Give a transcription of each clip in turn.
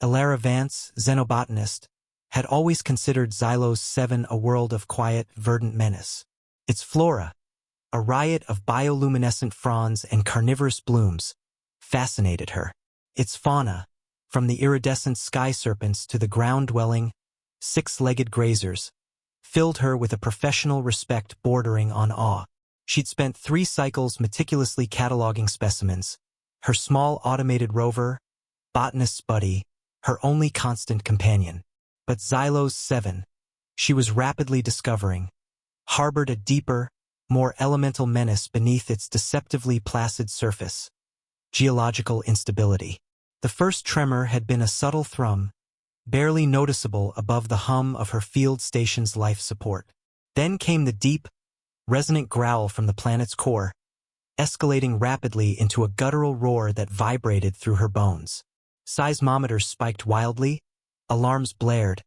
Elara Vance, xenobotanist, had always considered Xylos 7 a world of quiet, verdant menace. Its flora, a riot of bioluminescent fronds and carnivorous blooms, fascinated her. Its fauna, from the iridescent sky serpents to the ground-dwelling, six-legged grazers, filled her with a professional respect bordering on awe. She'd spent 3 cycles meticulously cataloging specimens, her small automated rover, botanist's buddy, her only constant companion. But Xylos 7, she was rapidly discovering, harbored a deeper, more elemental menace beneath its deceptively placid surface: geological instability. The first tremor had been a subtle thrum, barely noticeable above the hum of her field station's life support. Then came the deep, resonant growl from the planet's core, escalating rapidly into a guttural roar that vibrated through her bones. Seismometers spiked wildly, alarms blared,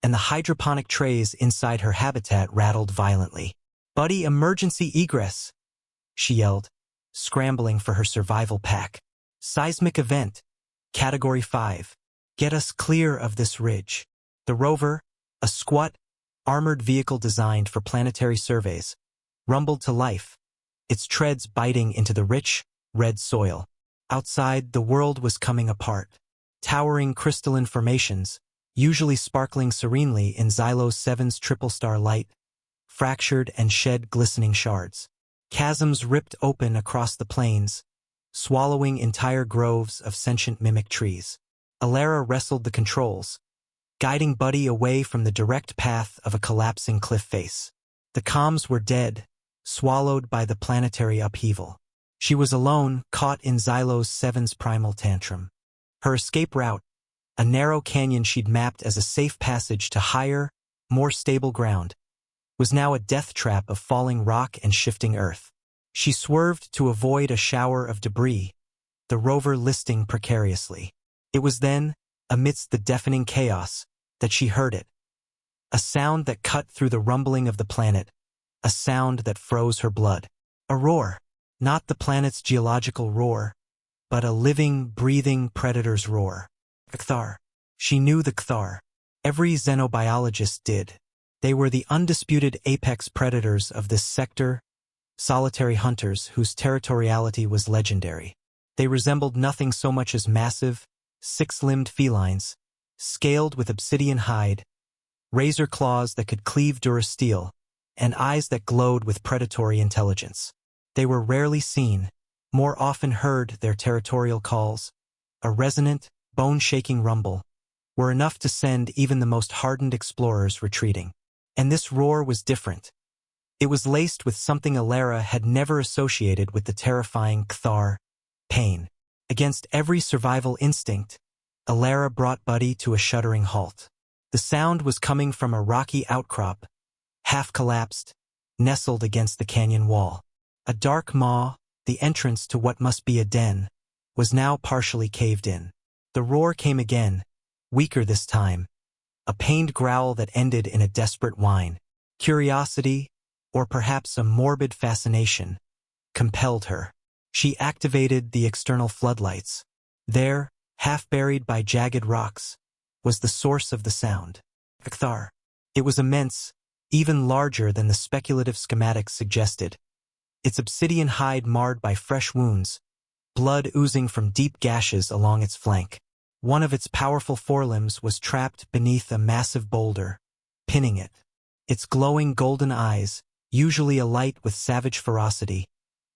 and the hydroponic trays inside her habitat rattled violently. "Buddy, emergency egress!" she yelled, scrambling for her survival pack. "Seismic event, Category 5. Get us clear of this ridge." The rover, a squat, armored vehicle designed for planetary surveys, rumbled to life, its treads biting into the rich, red soil. Outside, the world was coming apart. Towering crystalline formations, usually sparkling serenely in Xylos 7's triple-star light, fractured and shed glistening shards. Chasms ripped open across the plains, swallowing entire groves of sentient mimic trees. Elara wrestled the controls, guiding Buddy away from the direct path of a collapsing cliff face. The comms were dead, swallowed by the planetary upheaval. She was alone, caught in Xylos 7's primal tantrum. Her escape route, a narrow canyon she'd mapped as a safe passage to higher, more stable ground, was now a death trap of falling rock and shifting earth. She swerved to avoid a shower of debris, the rover listing precariously. It was then, amidst the deafening chaos, that she heard it. A sound that cut through the rumbling of the planet, a sound that froze her blood. A roar, not the planet's geological roar, but a living, breathing predator's roar. Kthar. She knew the Kthar. Every xenobiologist did. They were the undisputed apex predators of this sector, solitary hunters whose territoriality was legendary. They resembled nothing so much as massive, six-limbed felines, scaled with obsidian hide, razor claws that could cleave durasteel, and eyes that glowed with predatory intelligence. They were rarely seen, more often heard. Their territorial calls, a resonant, bone-shaking rumble, were enough to send even the most hardened explorers retreating. And this roar was different. It was laced with something Elara had never associated with the terrifying Kthar: pain. Against every survival instinct, Elara brought Buddy to a shuddering halt. The sound was coming from a rocky outcrop, half-collapsed, nestled against the canyon wall. A dark maw, the entrance to what must be a den, was now partially caved in. The roar came again, weaker this time, a pained growl that ended in a desperate whine. Curiosity, or perhaps a morbid fascination, compelled her. She activated the external floodlights. There, half buried by jagged rocks, was the source of the sound. Kthar. It was immense, even larger than the speculative schematics suggested. Its obsidian hide marred by fresh wounds, blood oozing from deep gashes along its flank. One of its powerful forelimbs was trapped beneath a massive boulder, pinning it. Its glowing golden eyes, usually alight with savage ferocity,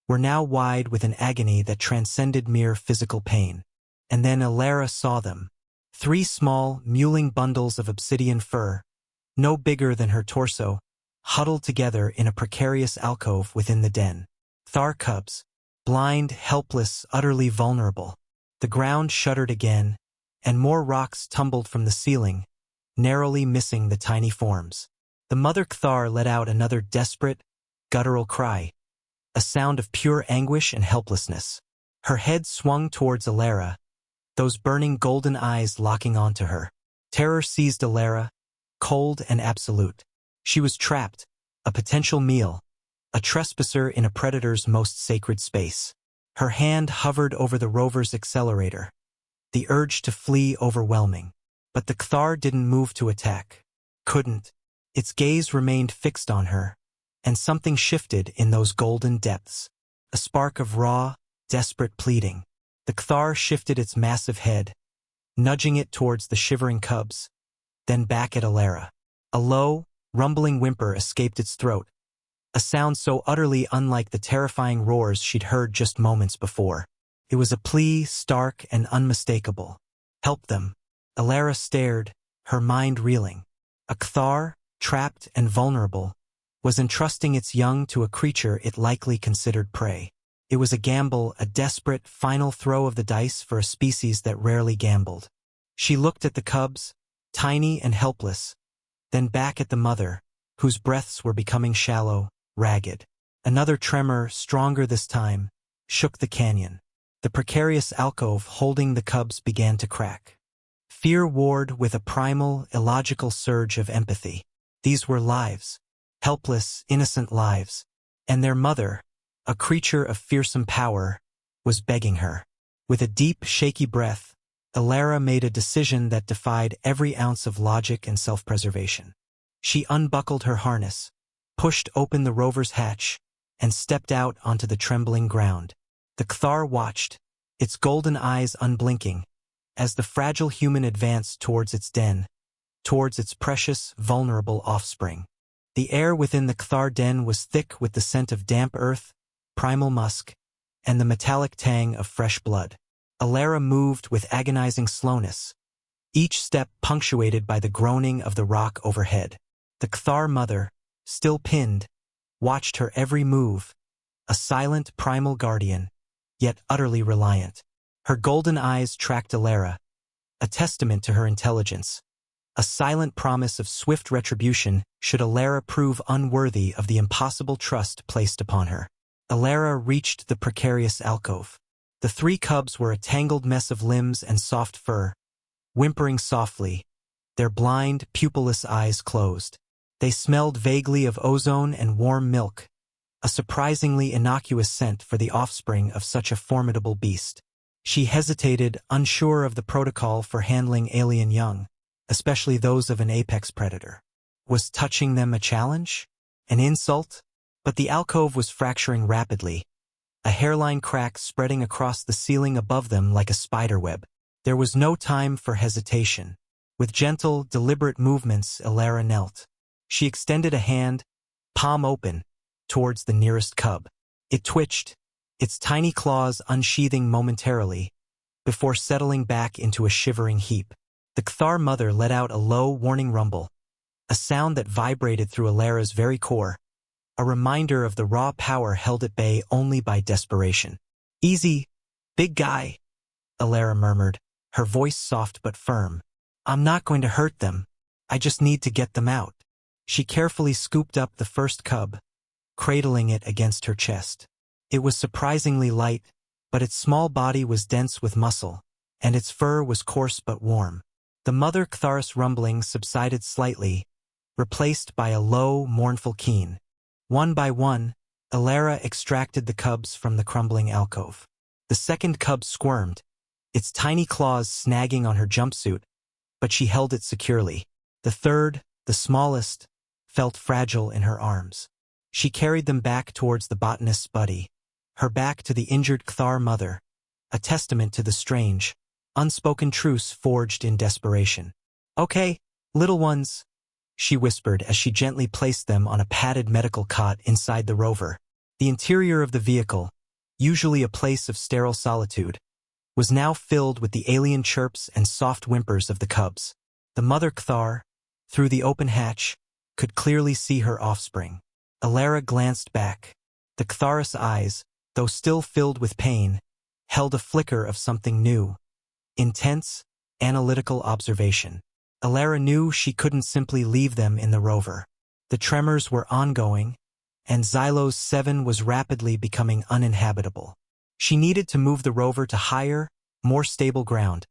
were now wide with an agony that transcended mere physical pain. And then Elara saw them. 3 small, mewling bundles of obsidian fur, no bigger than her torso, huddled together in a precarious alcove within the den. Kthar cubs, blind, helpless, utterly vulnerable. The ground shuddered again, and more rocks tumbled from the ceiling, narrowly missing the tiny forms. The mother Kthar let out another desperate, guttural cry, a sound of pure anguish and helplessness. Her head swung towards Elara, those burning golden eyes locking onto her. Terror seized Elara, cold and absolute. She was trapped, a potential meal, a trespasser in a predator's most sacred space. Her hand hovered over the rover's accelerator, the urge to flee overwhelming. But the Cthar didn't move to attack. Couldn't. Its gaze remained fixed on her, and something shifted in those golden depths. A spark of raw, desperate pleading. The Cthar shifted its massive head, nudging it towards the shivering cubs, then back at Elara. A low, rumbling whimper escaped its throat, a sound so utterly unlike the terrifying roars she'd heard just moments before. It was a plea, stark and unmistakable. Help them. Elara stared, her mind reeling. A Cthar, trapped and vulnerable, was entrusting its young to a creature it likely considered prey. It was a gamble, a desperate, final throw of the dice for a species that rarely gambled. She looked at the cubs, tiny and helpless, then back at the mother, whose breaths were becoming shallow, ragged. Another tremor, stronger this time, shook the canyon. The precarious alcove holding the cubs began to crack. Fear warred with a primal, illogical surge of empathy. These were lives. Helpless, innocent lives. And their mother, a creature of fearsome power, was begging her. With a deep, shaky breath, Elara made a decision that defied every ounce of logic and self-preservation. She unbuckled her harness, pushed open the rover's hatch, and stepped out onto the trembling ground. The Cthar watched, its golden eyes unblinking, as the fragile human advanced towards its den, towards its precious, vulnerable offspring. The air within the Cthar den was thick with the scent of damp earth, primal musk, and the metallic tang of fresh blood. Elara moved with agonizing slowness, each step punctuated by the groaning of the rock overhead. The Cthar mother, still pinned, watched her every move, a silent primal guardian, yet utterly reliant. Her golden eyes tracked Elara, a testament to her intelligence, a silent promise of swift retribution should Elara prove unworthy of the impossible trust placed upon her. Elara reached the precarious alcove. The three cubs were a tangled mess of limbs and soft fur, whimpering softly, their blind, pupilless eyes closed. They smelled vaguely of ozone and warm milk, a surprisingly innocuous scent for the offspring of such a formidable beast. She hesitated, unsure of the protocol for handling alien young, especially those of an apex predator. Was touching them a challenge? An insult? But the alcove was fracturing rapidly, a hairline crack spreading across the ceiling above them like a spiderweb. There was no time for hesitation. With gentle, deliberate movements, Elara knelt. She extended a hand, palm open, towards the nearest cub. It twitched, its tiny claws unsheathing momentarily, before settling back into a shivering heap. The Cthar mother let out a low, warning rumble, a sound that vibrated through Elara's very core, a reminder of the raw power held at bay only by desperation. "Easy, big guy," Elara murmured, her voice soft but firm. "I'm not going to hurt them. I just need to get them out." She carefully scooped up the first cub, cradling it against her chest. It was surprisingly light, but its small body was dense with muscle, and its fur was coarse but warm. The mother Cthar's rumbling subsided slightly, replaced by a low, mournful keen. One by one, Elara extracted the cubs from the crumbling alcove. The second cub squirmed, its tiny claws snagging on her jumpsuit, but she held it securely. The third, the smallest, felt fragile in her arms. She carried them back towards the botanist's buddy, her back to the injured Cthar mother, a testament to the strange, unspoken truce forged in desperation. "Okay, little ones," she whispered as she gently placed them on a padded medical cot inside the rover. The interior of the vehicle, usually a place of sterile solitude, was now filled with the alien chirps and soft whimpers of the cubs. The mother Cthar, through the open hatch, could clearly see her offspring. Elara glanced back. The Cthar's eyes, though still filled with pain, held a flicker of something new. Intense, analytical observation. Elara knew she couldn't simply leave them in the rover. The tremors were ongoing, and Xylos 7 was rapidly becoming uninhabitable. She needed to move the rover to higher, more stable ground,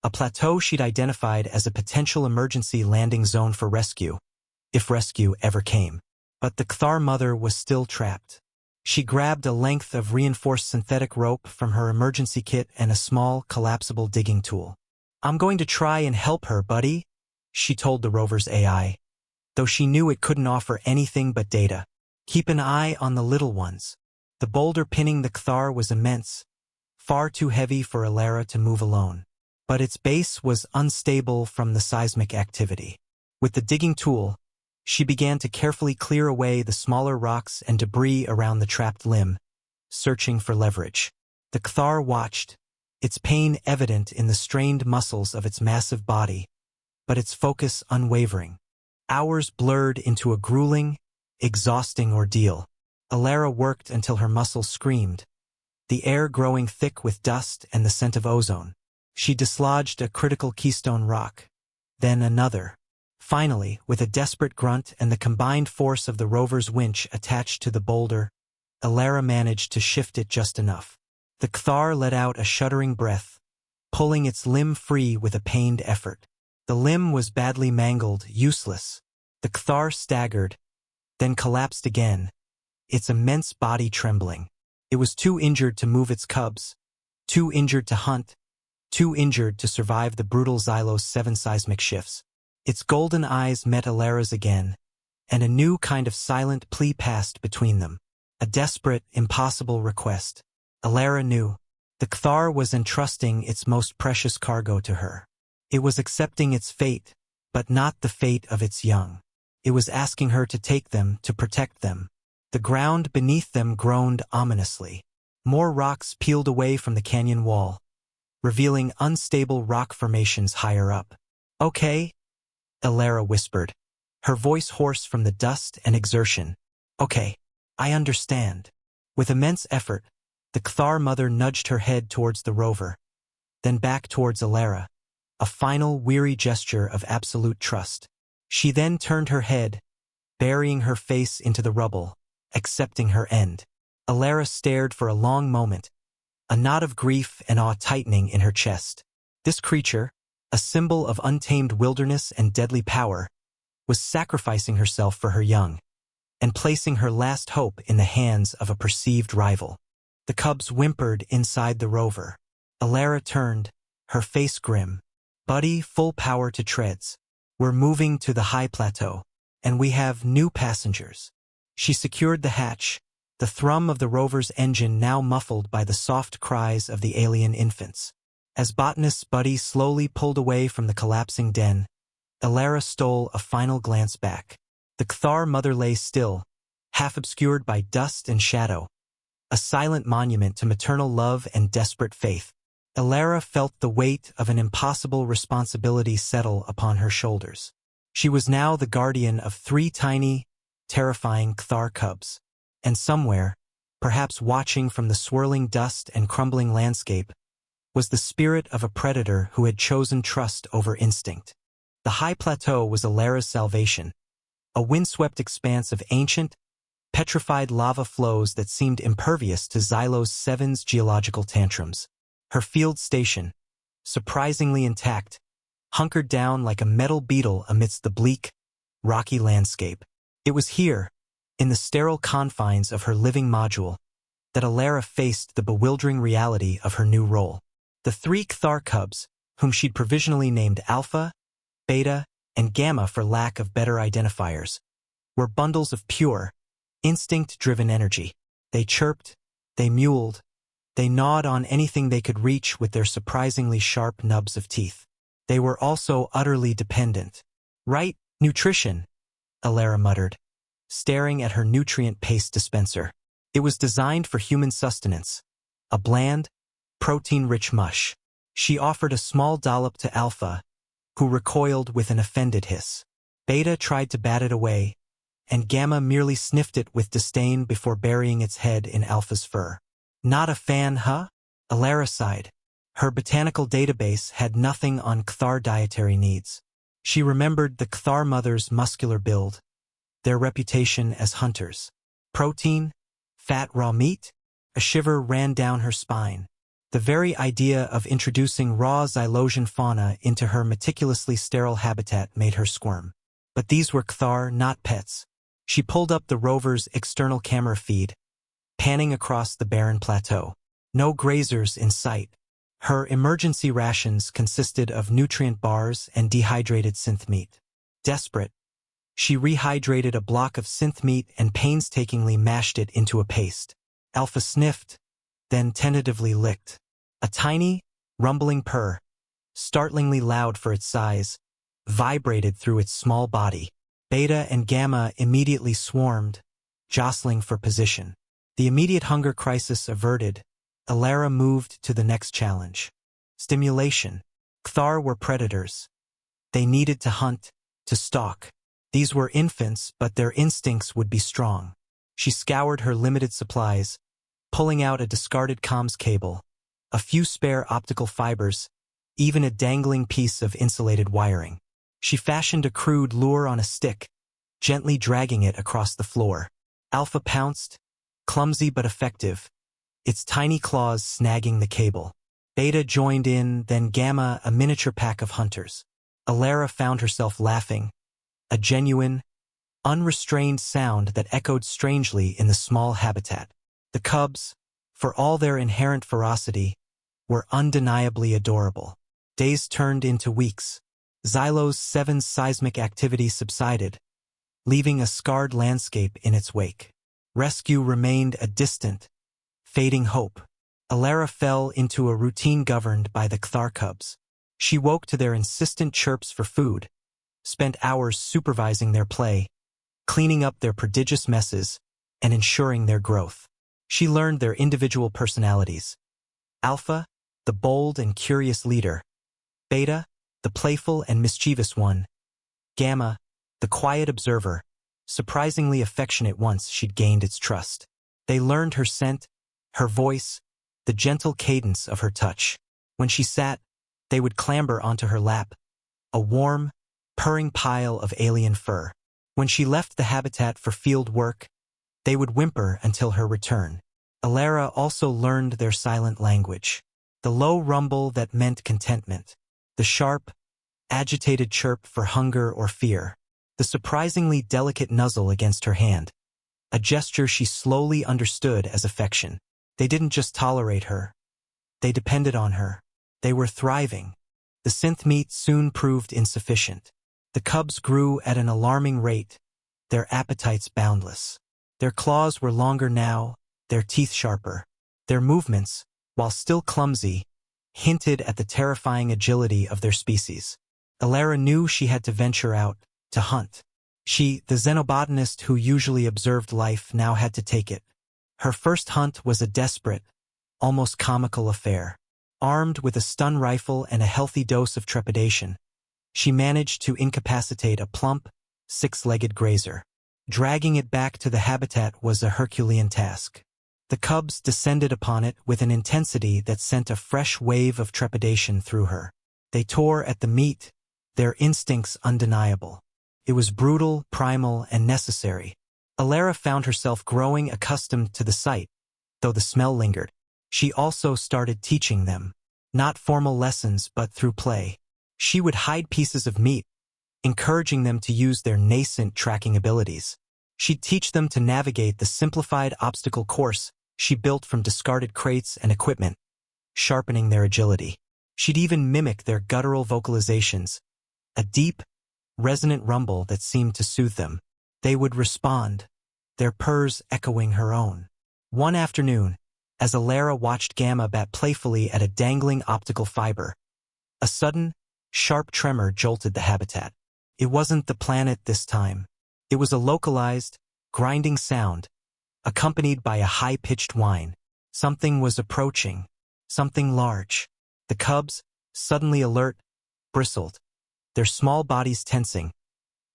a plateau she'd identified as a potential emergency landing zone for rescue, if rescue ever came. But the Cthar mother was still trapped. She grabbed a length of reinforced synthetic rope from her emergency kit and a small, collapsible digging tool. "I'm going to try and help her, buddy," she told the rover's AI, though she knew it couldn't offer anything but data. "Keep an eye on the little ones." The boulder pinning the Cthar was immense, far too heavy for Elara to move alone. But its base was unstable from the seismic activity. With the digging tool, she began to carefully clear away the smaller rocks and debris around the trapped limb, searching for leverage. The Cthar watched, its pain evident in the strained muscles of its massive body, but its focus unwavering. Hours blurred into a grueling, exhausting ordeal. Elara worked until her muscles screamed, the air growing thick with dust and the scent of ozone. She dislodged a critical keystone rock, then another. Finally, with a desperate grunt and the combined force of the rover's winch attached to the boulder, Elara managed to shift it just enough. The Cthar let out a shuddering breath, pulling its limb free with a pained effort. The limb was badly mangled, useless. The Cthar staggered, then collapsed again, its immense body trembling. It was too injured to move its cubs, too injured to hunt, too injured to survive the brutal Xylos 7 seismic shifts. Its golden eyes met Elara's again, and a new kind of silent plea passed between them. A desperate, impossible request. Elara knew. The Cthar was entrusting its most precious cargo to her. It was accepting its fate, but not the fate of its young. It was asking her to take them, to protect them. The ground beneath them groaned ominously. More rocks peeled away from the canyon wall, revealing unstable rock formations higher up. "Okay," Elara whispered, her voice hoarse from the dust and exertion. "Okay, I understand." With immense effort, the Cthar mother nudged her head towards the rover, then back towards Elara, a final weary gesture of absolute trust. She then turned her head, burying her face into the rubble, accepting her end. Elara stared for a long moment, a knot of grief and awe tightening in her chest. This creature, a symbol of untamed wilderness and deadly power, was sacrificing herself for her young, and placing her last hope in the hands of a perceived rival. The cubs whimpered inside the rover. Elara turned, her face grim. "Buddy, full power to treads. We're moving to the high plateau, and we have new passengers." She secured the hatch, the thrum of the rover's engine now muffled by the soft cries of the alien infants. As botanist's Buddy slowly pulled away from the collapsing den, Elara stole a final glance back. The Cthar mother lay still, half obscured by dust and shadow, a silent monument to maternal love and desperate faith. Elara felt the weight of an impossible responsibility settle upon her shoulders. She was now the guardian of 3 tiny, terrifying Cthar cubs, and somewhere, perhaps watching from the swirling dust and crumbling landscape, was the spirit of a predator who had chosen trust over instinct. The high plateau was Elara's salvation, a windswept expanse of ancient, petrified lava flows that seemed impervious to Xylos 7's geological tantrums. Her field station, surprisingly intact, hunkered down like a metal beetle amidst the bleak, rocky landscape. It was here, in the sterile confines of her living module, that Elara faced the bewildering reality of her new role. The 3 Cthar cubs, whom she'd provisionally named Alpha, Beta, and Gamma for lack of better identifiers, were bundles of pure, instinct-driven energy. They chirped, they mewled, they gnawed on anything they could reach with their surprisingly sharp nubs of teeth. They were also utterly dependent. "Right, nutrition," Elara muttered, staring at her nutrient paste dispenser. It was designed for human sustenance, a bland, protein-rich mush. She offered a small dollop to Alpha, who recoiled with an offended hiss. Beta tried to bat it away, and Gamma merely sniffed it with disdain before burying its head in Alpha's fur. "Not a fan, huh?" Elara sighed. Her botanical database had nothing on Cthar dietary needs. She remembered the Cthar mother's muscular build, their reputation as hunters. Protein? Fat raw meat? A shiver ran down her spine. The very idea of introducing raw Xylosian fauna into her meticulously sterile habitat made her squirm. But these were Cthar, not pets. She pulled up the rover's external camera feed, panning across the barren plateau. No grazers in sight. Her emergency rations consisted of nutrient bars and dehydrated synth meat. Desperate, she rehydrated a block of synth meat and painstakingly mashed it into a paste. Alpha sniffed, then tentatively licked. A tiny, rumbling purr, startlingly loud for its size, vibrated through its small body. Beta and Gamma immediately swarmed, jostling for position. The immediate hunger crisis averted, Elara moved to the next challenge. Stimulation. Cthar were predators. They needed to hunt, to stalk. These were infants, but their instincts would be strong. She scoured her limited supplies, pulling out a discarded comms cable, a few spare optical fibers, even a dangling piece of insulated wiring. She fashioned a crude lure on a stick, gently dragging it across the floor. Alpha pounced, clumsy but effective, its tiny claws snagging the cable. Beta joined in, then Gamma, a miniature pack of hunters. Elara found herself laughing, a genuine, unrestrained sound that echoed strangely in the small habitat. The cubs, for all their inherent ferocity, were undeniably adorable. Days turned into weeks. Xylos 7's seismic activity subsided, leaving a scarred landscape in its wake. Rescue remained a distant, fading hope. Elara fell into a routine governed by the Cthar cubs. She woke to their insistent chirps for food, spent hours supervising their play, cleaning up their prodigious messes, and ensuring their growth. She learned their individual personalities. Alpha, the bold and curious leader. Beta, the playful and mischievous one. Gamma, the quiet observer, surprisingly affectionate once she'd gained its trust. They learned her scent, her voice, the gentle cadence of her touch. When she sat, they would clamber onto her lap, a warm, purring pile of alien fur. When she left the habitat for field work, they would whimper until her return. Elara also learned their silent language. The low rumble that meant contentment. The sharp, agitated chirp for hunger or fear. The surprisingly delicate nuzzle against her hand. A gesture she slowly understood as affection. They didn't just tolerate her. They depended on her. They were thriving. The synth meat soon proved insufficient. The cubs grew at an alarming rate, their appetites boundless. Their claws were longer now, their teeth sharper. Their movements, while still clumsy, hinted at the terrifying agility of their species. Elara knew she had to venture out, to hunt. She, the xenobotanist who usually observed life, now had to take it. Her first hunt was a desperate, almost comical affair. Armed with a stun rifle and a healthy dose of trepidation, she managed to incapacitate a plump, six-legged grazer. Dragging it back to the habitat was a Herculean task. The cubs descended upon it with an intensity that sent a fresh wave of trepidation through her. They tore at the meat, their instincts undeniable. It was brutal, primal, and necessary. Elara found herself growing accustomed to the sight, though the smell lingered. She also started teaching them. Not formal lessons, but through play. She would hide pieces of meat, encouraging them to use their nascent tracking abilities. She'd teach them to navigate the simplified obstacle course she built from discarded crates and equipment, sharpening their agility. She'd even mimic their guttural vocalizations, a deep, resonant rumble that seemed to soothe them. They would respond, their purrs echoing her own. One afternoon, as Elara watched Gamma bat playfully at a dangling optical fiber, a sudden, sharp tremor jolted the habitat. It wasn't the planet this time. It was a localized, grinding sound, accompanied by a high-pitched whine. Something was approaching, something large. The cubs, suddenly alert, bristled, their small bodies tensing,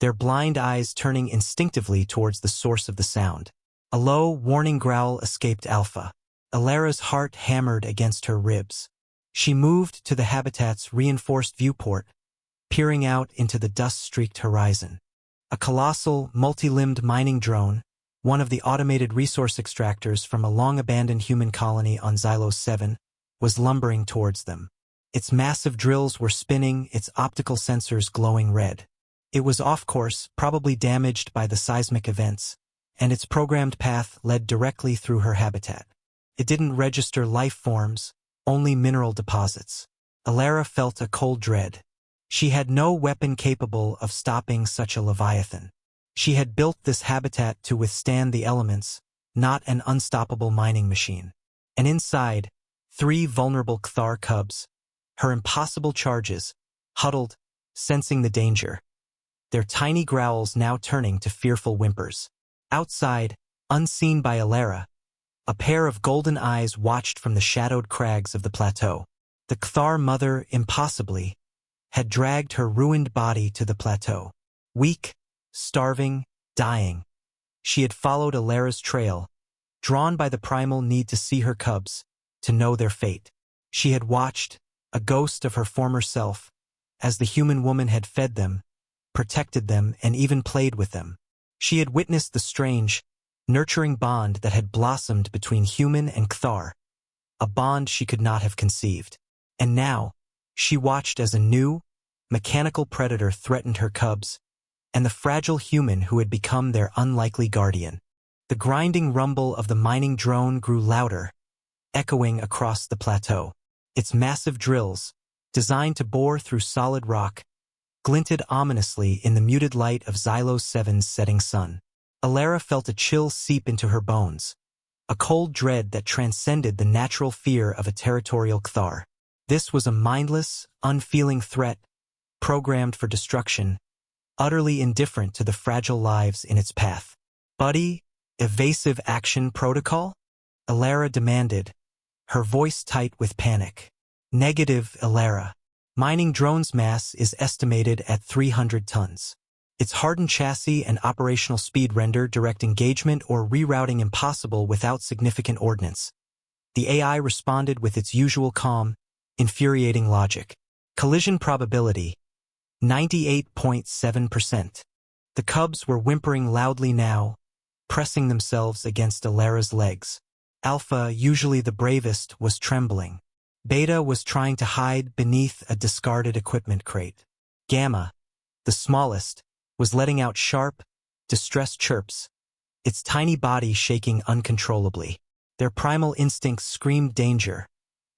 their blind eyes turning instinctively towards the source of the sound. A low, warning growl escaped Alpha. Elara's heart hammered against her ribs. She moved to the habitat's reinforced viewport, peering out into the dust-streaked horizon. A colossal, multi-limbed mining drone, one of the automated resource extractors from a long-abandoned human colony on Xylos 7, was lumbering towards them. Its massive drills were spinning, its optical sensors glowing red. It was off course, probably damaged by the seismic events, and its programmed path led directly through her habitat. It didn't register life forms, only mineral deposits. Elara felt a cold dread. She had no weapon capable of stopping such a leviathan. She had built this habitat to withstand the elements, not an unstoppable mining machine. And inside, 3 vulnerable Cthar cubs, her impossible charges, huddled, sensing the danger, their tiny growls now turning to fearful whimpers. Outside, unseen by Elara, a pair of golden eyes watched from the shadowed crags of the plateau. The Cthar mother, impossibly, had dragged her ruined body to the plateau. Weak, starving, dying, she had followed Elara's trail, drawn by the primal need to see her cubs, to know their fate. She had watched, a ghost of her former self, as the human woman had fed them, protected them, and even played with them. She had witnessed the strange, nurturing bond that had blossomed between human and Cthar, a bond she could not have conceived. And now, she watched as a new, mechanical predator threatened her cubs, and the fragile human who had become their unlikely guardian. The grinding rumble of the mining drone grew louder, echoing across the plateau. Its massive drills, designed to bore through solid rock, glinted ominously in the muted light of Xylos 7's setting sun. Elara felt a chill seep into her bones, a cold dread that transcended the natural fear of a territorial Cthar. This was a mindless, unfeeling threat, programmed for destruction, utterly indifferent to the fragile lives in its path. "Buddy, evasive action protocol?" Elara demanded, her voice tight with panic. "Negative, Elara. Mining drone's mass is estimated at 300 tons. Its hardened chassis and operational speed render direct engagement or rerouting impossible without significant ordnance." The AI responded with its usual calm, infuriating logic. "Collision probability, 98.7%. The cubs were whimpering loudly now, pressing themselves against Elara's legs. Alpha, usually the bravest, was trembling. Beta was trying to hide beneath a discarded equipment crate. Gamma, the smallest, was letting out sharp, distressed chirps, its tiny body shaking uncontrollably. Their primal instincts screamed danger,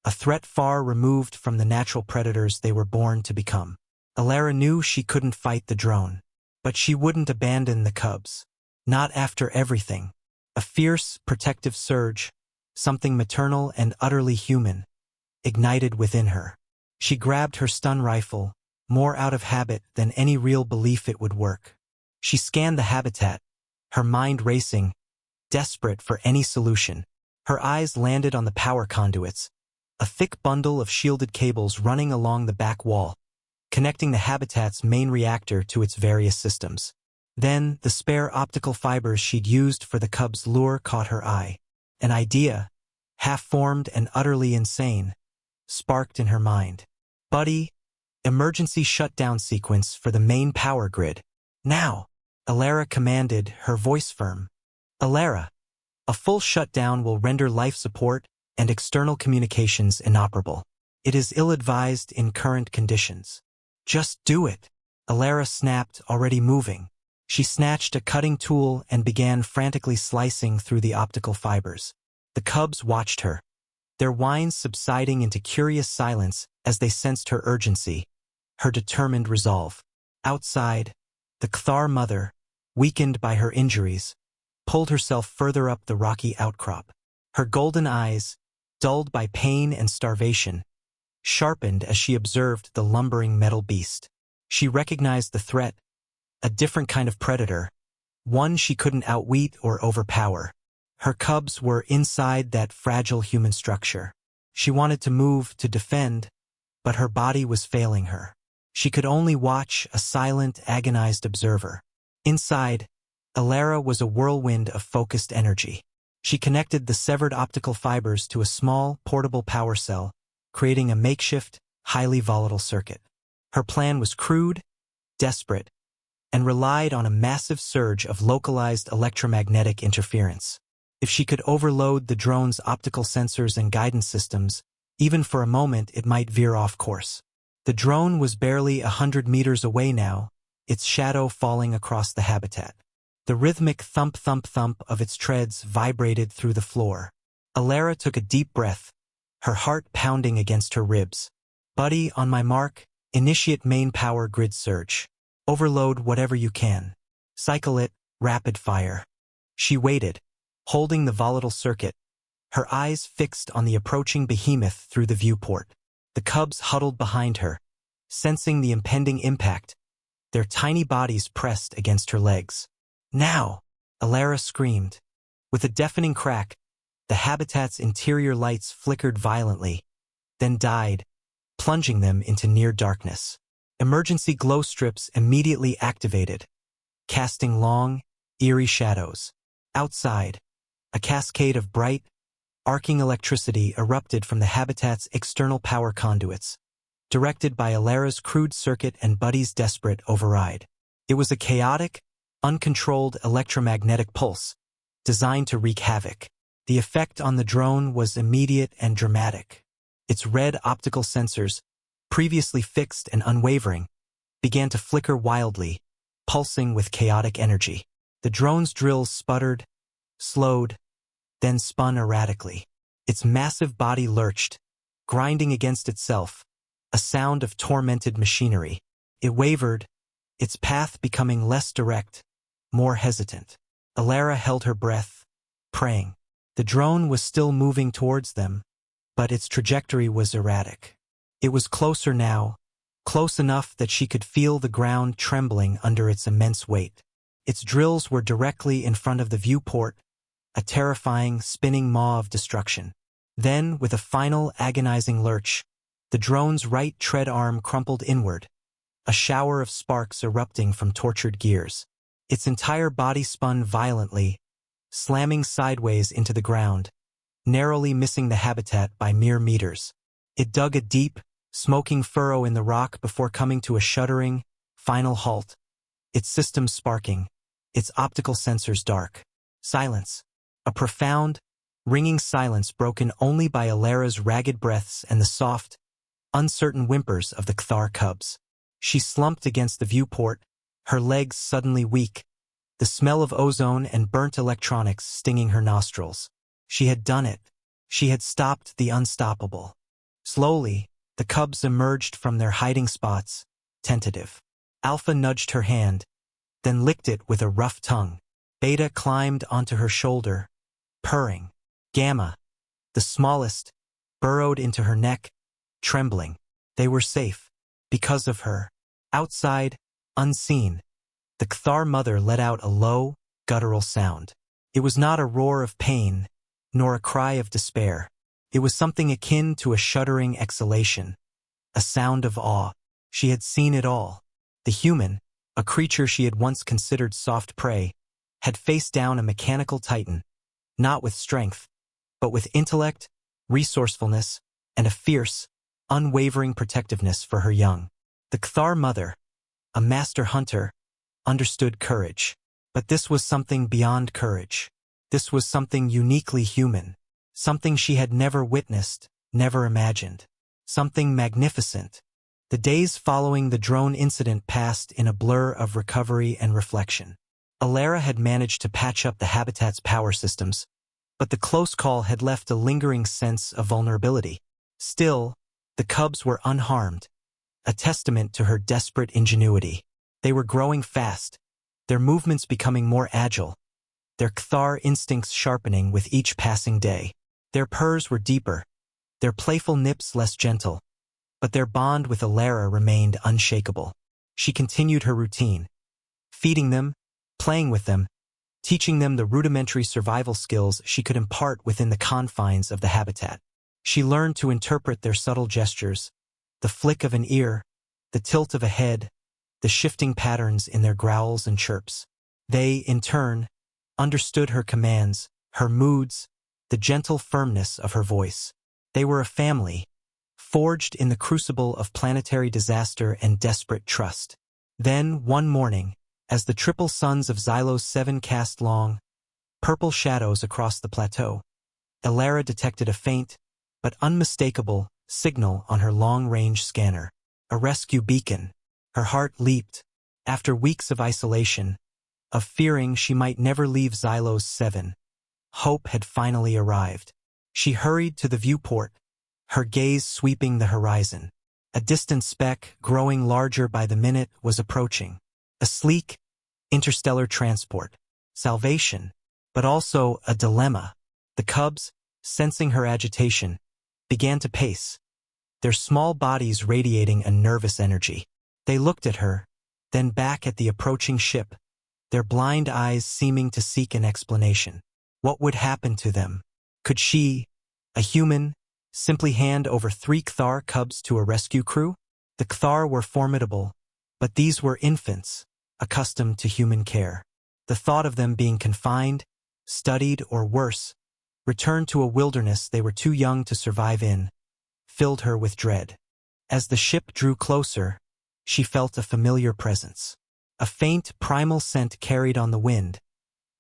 a threat far removed from the natural predators they were born to become. Elara knew she couldn't fight the drone, but she wouldn't abandon the cubs. Not after everything. A fierce, protective surge, something maternal and utterly human, ignited within her. She grabbed her stun rifle, more out of habit than any real belief it would work. She scanned the habitat, her mind racing, desperate for any solution. Her eyes landed on the power conduits, a thick bundle of shielded cables running along the back wall, connecting the habitat's main reactor to its various systems. Then, the spare optical fibers she'd used for the cub's lure caught her eye. An idea, half-formed and utterly insane, sparked in her mind. "Buddy, emergency shutdown sequence for the main power grid. Now!" Elara commanded, her voice firm. "Elara, a full shutdown will render life support and external communications inoperable. It is ill-advised in current conditions." "Just do it," Elara snapped, already moving. She snatched a cutting tool and began frantically slicing through the optical fibers. The cubs watched her, their whines subsiding into curious silence as they sensed her urgency, her determined resolve. Outside, the Cthar mother, weakened by her injuries, pulled herself further up the rocky outcrop. Her golden eyes, dulled by pain and starvation, sharpened as she observed the lumbering metal beast. She recognized the threat, a different kind of predator, one she couldn't outwit or overpower. Her cubs were inside that fragile human structure. She wanted to move, to defend, but her body was failing her. She could only watch, a silent, agonized observer. Inside, Elara was a whirlwind of focused energy. She connected the severed optical fibers to a small, portable power cell, creating a makeshift, highly volatile circuit. Her plan was crude, desperate, and relied on a massive surge of localized electromagnetic interference. If she could overload the drone's optical sensors and guidance systems, even for a moment it might veer off course. The drone was barely 100 meters away now, its shadow falling across the habitat. The rhythmic thump-thump-thump of its treads vibrated through the floor. Elara took a deep breath, her heart pounding against her ribs. "Buddy, on my mark, initiate main power grid surge. Overload whatever you can. Cycle it, rapid fire." She waited, holding the volatile circuit, her eyes fixed on the approaching behemoth through the viewport. The cubs huddled behind her, sensing the impending impact, their tiny bodies pressed against her legs. "Now!" Elara screamed. With a deafening crack, the habitat's interior lights flickered violently, then died, plunging them into near darkness. Emergency glow strips immediately activated, casting long, eerie shadows. Outside, a cascade of bright, arcing electricity erupted from the habitat's external power conduits, directed by Elara's crude circuit and Buddy's desperate override. It was a chaotic, uncontrolled electromagnetic pulse, designed to wreak havoc. The effect on the drone was immediate and dramatic. Its red optical sensors, previously fixed and unwavering, began to flicker wildly, pulsing with chaotic energy. The drone's drills sputtered, slowed, then spun erratically. Its massive body lurched, grinding against itself, a sound of tormented machinery. It wavered, its path becoming less direct, more hesitant. Elara held her breath, praying. The drone was still moving towards them, but its trajectory was erratic. It was closer now, close enough that she could feel the ground trembling under its immense weight. Its drills were directly in front of the viewport, a terrifying, spinning maw of destruction. Then, with a final, agonizing lurch, the drone's right tread arm crumpled inward, a shower of sparks erupting from tortured gears. Its entire body spun violently, slamming sideways into the ground, narrowly missing the habitat by mere meters. It dug a deep, smoking furrow in the rock before coming to a shuddering, final halt, its systems sparking, its optical sensors dark. Silence. A profound, ringing silence broken only by Elara's ragged breaths and the soft, uncertain whimpers of the Cthar cubs. She slumped against the viewport, her legs suddenly weak, the smell of ozone and burnt electronics stinging her nostrils. She had done it. She had stopped the unstoppable. Slowly, the cubs emerged from their hiding spots, tentative. Alpha nudged her hand, then licked it with a rough tongue. Beta climbed onto her shoulder, purring. Gamma, the smallest, burrowed into her neck, trembling. They were safe, because of her. Outside, unseen, the Cthar mother let out a low, guttural sound. It was not a roar of pain, nor a cry of despair. It was something akin to a shuddering exhalation, a sound of awe. She had seen it all. The human, a creature she had once considered soft prey, had faced down a mechanical titan, not with strength, but with intellect, resourcefulness, and a fierce, unwavering protectiveness for her young. The Cthar mother, a master hunter, understood courage. But this was something beyond courage. This was something uniquely human, something she had never witnessed, never imagined, something magnificent. The days following the drone incident passed in a blur of recovery and reflection. Elara had managed to patch up the habitat's power systems, but the close call had left a lingering sense of vulnerability. Still, the cubs were unharmed, a testament to her desperate ingenuity. They were growing fast, their movements becoming more agile, their Cthar instincts sharpening with each passing day. Their purrs were deeper, their playful nips less gentle, but their bond with Elara remained unshakable. She continued her routine, feeding them, playing with them, teaching them the rudimentary survival skills she could impart within the confines of the habitat. She learned to interpret their subtle gestures, the flick of an ear, the tilt of a head, the shifting patterns in their growls and chirps. They, in turn, understood her commands, her moods, the gentle firmness of her voice. They were a family, forged in the crucible of planetary disaster and desperate trust. Then, one morning, as the triple suns of Xylos 7 cast long, purple shadows across the plateau, Elara detected a faint, but unmistakable, signal on her long-range scanner. A rescue beacon. Her heart leaped. After weeks of isolation, of fearing she might never leave Xylos 7. Hope had finally arrived. She hurried to the viewport, her gaze sweeping the horizon. A distant speck, growing larger by the minute, was approaching. A sleek, interstellar transport. Salvation, but also a dilemma. The cubs, sensing her agitation, began to pace, their small bodies radiating a nervous energy. They looked at her, then back at the approaching ship, their blind eyes seeming to seek an explanation. What would happen to them? Could she, a human, simply hand over 3 Cthar cubs to a rescue crew? The Cthar were formidable, but these were infants, accustomed to human care. The thought of them being confined, studied, or worse, returned to a wilderness they were too young to survive in, filled her with dread. As the ship drew closer, she felt a familiar presence. A faint, primal scent carried on the wind,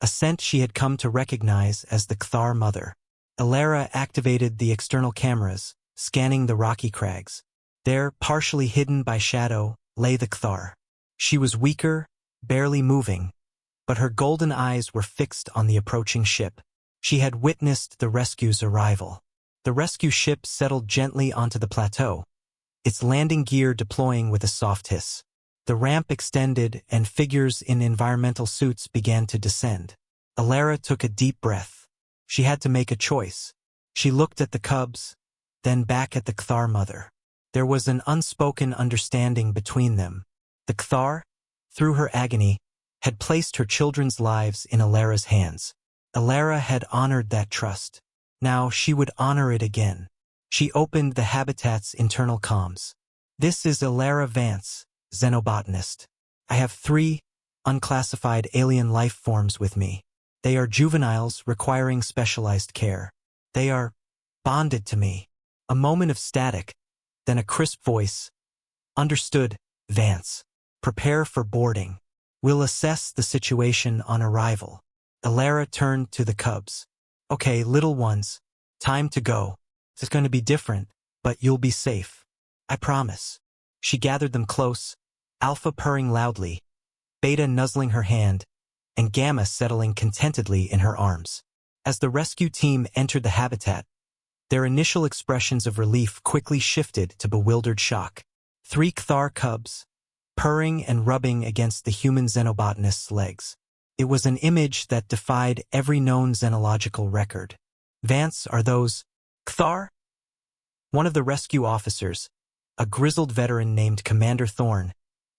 a scent she had come to recognize as the Cthar mother. Elara activated the external cameras, scanning the rocky crags. There, partially hidden by shadow, lay the Cthar. She was weaker, barely moving, but her golden eyes were fixed on the approaching ship. She had witnessed the rescue's arrival. The rescue ship settled gently onto the plateau, its landing gear deploying with a soft hiss. The ramp extended and figures in environmental suits began to descend. Elara took a deep breath. She had to make a choice. She looked at the cubs, then back at the Cthar mother. There was an unspoken understanding between them. The Cthar, through her agony, had placed her children's lives in Elara's hands. Elara had honored that trust. Now she would honor it again. She opened the habitat's internal comms. "This is Elara Vance, xenobotanist. I have 3 unclassified alien life forms with me. They are juveniles requiring specialized care. They are bonded to me." A moment of static, then a crisp voice. "Understood, Vance. Prepare for boarding. We'll assess the situation on arrival." Elara turned to the cubs. "Okay, little ones, time to go. It's going to be different, but you'll be safe. I promise." She gathered them close, Alpha purring loudly, Beta nuzzling her hand, and Gamma settling contentedly in her arms. As the rescue team entered the habitat, their initial expressions of relief quickly shifted to bewildered shock. 3 Cthar cubs, purring and rubbing against the human xenobotanist's legs. It was an image that defied every known xenological record. "Vance, are those Cthar?" One of the rescue officers, a grizzled veteran named Commander Thorn,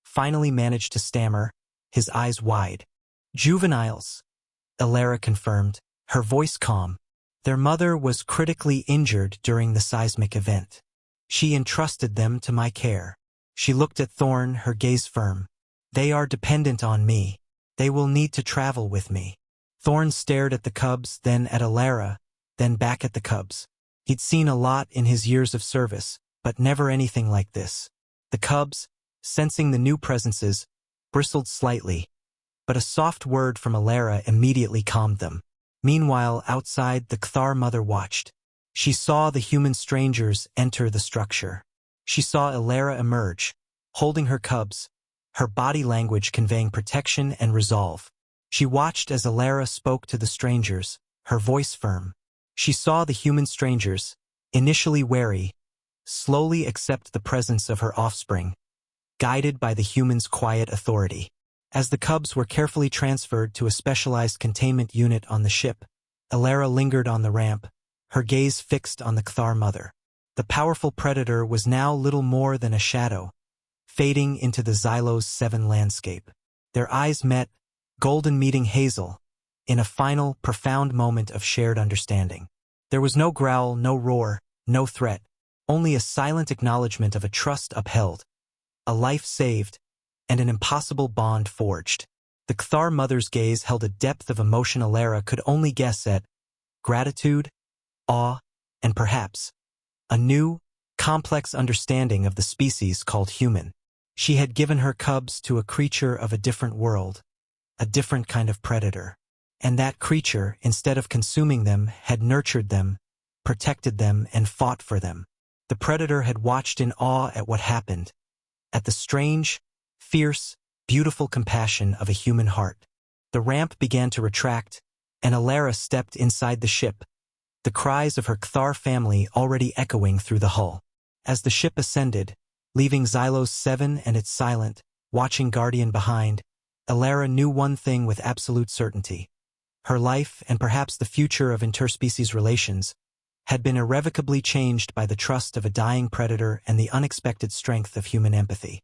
finally managed to stammer, his eyes wide. "Juveniles," Elara confirmed, her voice calm. "Their mother was critically injured during the seismic event. She entrusted them to my care." She looked at Thorn, her gaze firm. "They are dependent on me. They will need to travel with me." Thorn stared at the cubs, then at Elara, then back at the cubs. He'd seen a lot in his years of service, but never anything like this. The cubs, sensing the new presences, bristled slightly, but a soft word from Elara immediately calmed them. Meanwhile, outside, the Cthar mother watched. She saw the human strangers enter the structure. She saw Elara emerge, holding her cubs, her body language conveying protection and resolve. She watched as Elara spoke to the strangers, her voice firm. She saw the human strangers, initially wary, slowly accept the presence of her offspring, guided by the human's quiet authority. As the cubs were carefully transferred to a specialized containment unit on the ship, Elara lingered on the ramp, her gaze fixed on the Cthar mother. The powerful predator was now little more than a shadow, fading into the Xylos 7 landscape. Their eyes met, golden meeting hazel, in a final, profound moment of shared understanding. There was no growl, no roar, no threat, only a silent acknowledgement of a trust upheld, a life saved, and an impossible bond forged. The Cthar mother's gaze held a depth of emotion Elara could only guess at: gratitude, awe, and perhaps a new, complex understanding of the species called human. She had given her cubs to a creature of a different world, a different kind of predator. And that creature, instead of consuming them, had nurtured them, protected them, and fought for them. The predator had watched in awe at what happened, at the strange, fierce, beautiful compassion of a human heart. The ramp began to retract, and Elara stepped inside the ship, the cries of her Cthar family already echoing through the hull. As the ship ascended, leaving Xylos 7 and its silent, watching guardian behind, Elara knew one thing with absolute certainty. Her life, and perhaps the future of interspecies relations, had been irrevocably changed by the trust of a dying predator and the unexpected strength of human empathy.